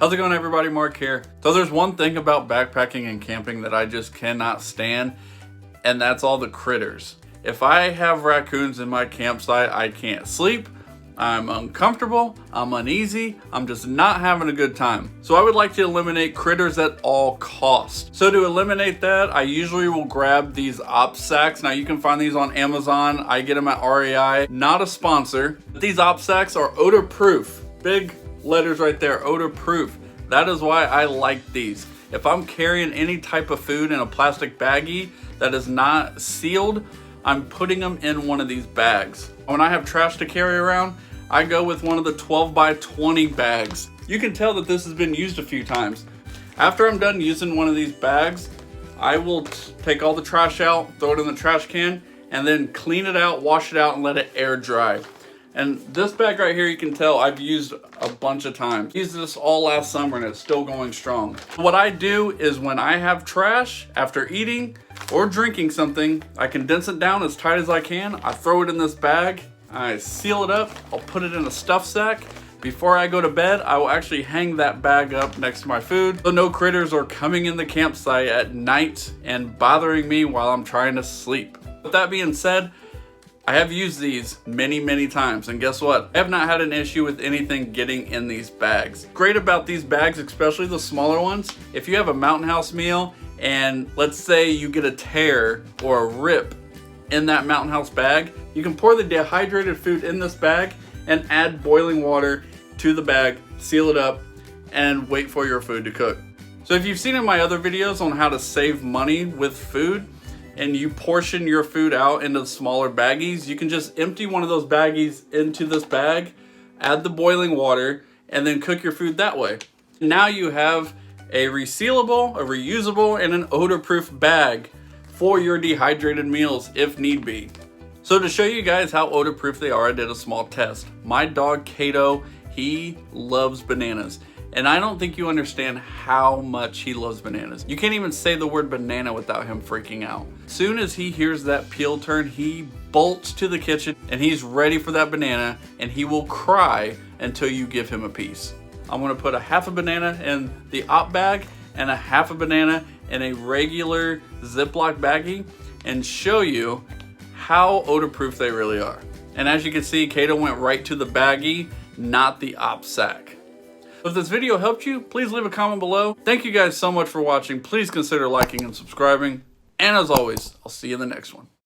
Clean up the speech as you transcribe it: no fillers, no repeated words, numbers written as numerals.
How's it going, everybody? Mark here. So there's one thing about backpacking and camping that I just cannot stand, and that's all the critters. If I have raccoons in my campsite, I can't sleep, I'm uncomfortable, I'm uneasy, I'm just not having a good time. So I would like to eliminate critters at all costs. So to eliminate that, I usually will grab these Opsaks. Now you can find these on Amazon. I get them at REI. Not a sponsor. But these Opsaks are odor proof. Big letters right there, odor proof. That is why I like these. If I'm carrying any type of food in a plastic baggie that is not sealed, I'm putting them in one of these bags. When I have trash to carry around, I go with one of the 12 by 20 bags. You can tell that this has been used a few times. After I'm done using one of these bags, I will take all the trash out, throw it in the trash can, and then clean it out, wash it out, and let it air dry. And this bag right here, you can tell I've used a bunch of times. Used this all last summer and it's still going strong. What I do is when I have trash after eating or drinking something, I condense it down as tight as I can. I throw it in this bag, I seal it up, I'll put it in a stuff sack. Before I go to bed, I will actually hang that bag up next to my food so no critters are coming in the campsite at night and bothering me while I'm trying to sleep. With that being said, I have used these many times, and guess what? I have not had an issue with anything getting in these bags. Great about these bags, especially the smaller ones, if you have a Mountain House meal and let's say you get a tear or a rip in that Mountain House bag, you can pour the dehydrated food in this bag and add boiling water to the bag, seal it up, and wait for your food to cook. So if you've seen in my other videos on how to save money with food, and you portion your food out into smaller baggies, you can just empty one of those baggies into this bag, add the boiling water, and then cook your food that way. Now you have a resealable, a reusable, and an odor-proof bag for your dehydrated meals if need be. So to show you guys how odor-proof they are, I did a small test. My dog Kato, he loves bananas. And I don't think you understand how much he loves bananas. You can't even say the word banana without him freaking out. Soon as he hears that peel turn, he bolts to the kitchen and he's ready for that banana, and he will cry until you give him a piece. I'm gonna put a half a banana in the op bag and a half a banana in a regular Ziploc baggie and show you how odor-proof they really are. And as you can see, Kato went right to the baggie, not the op sack. If this video helped you, please leave a comment below. Thank you guys so much for watching. Please consider liking and subscribing. And as always, I'll see you in the next one.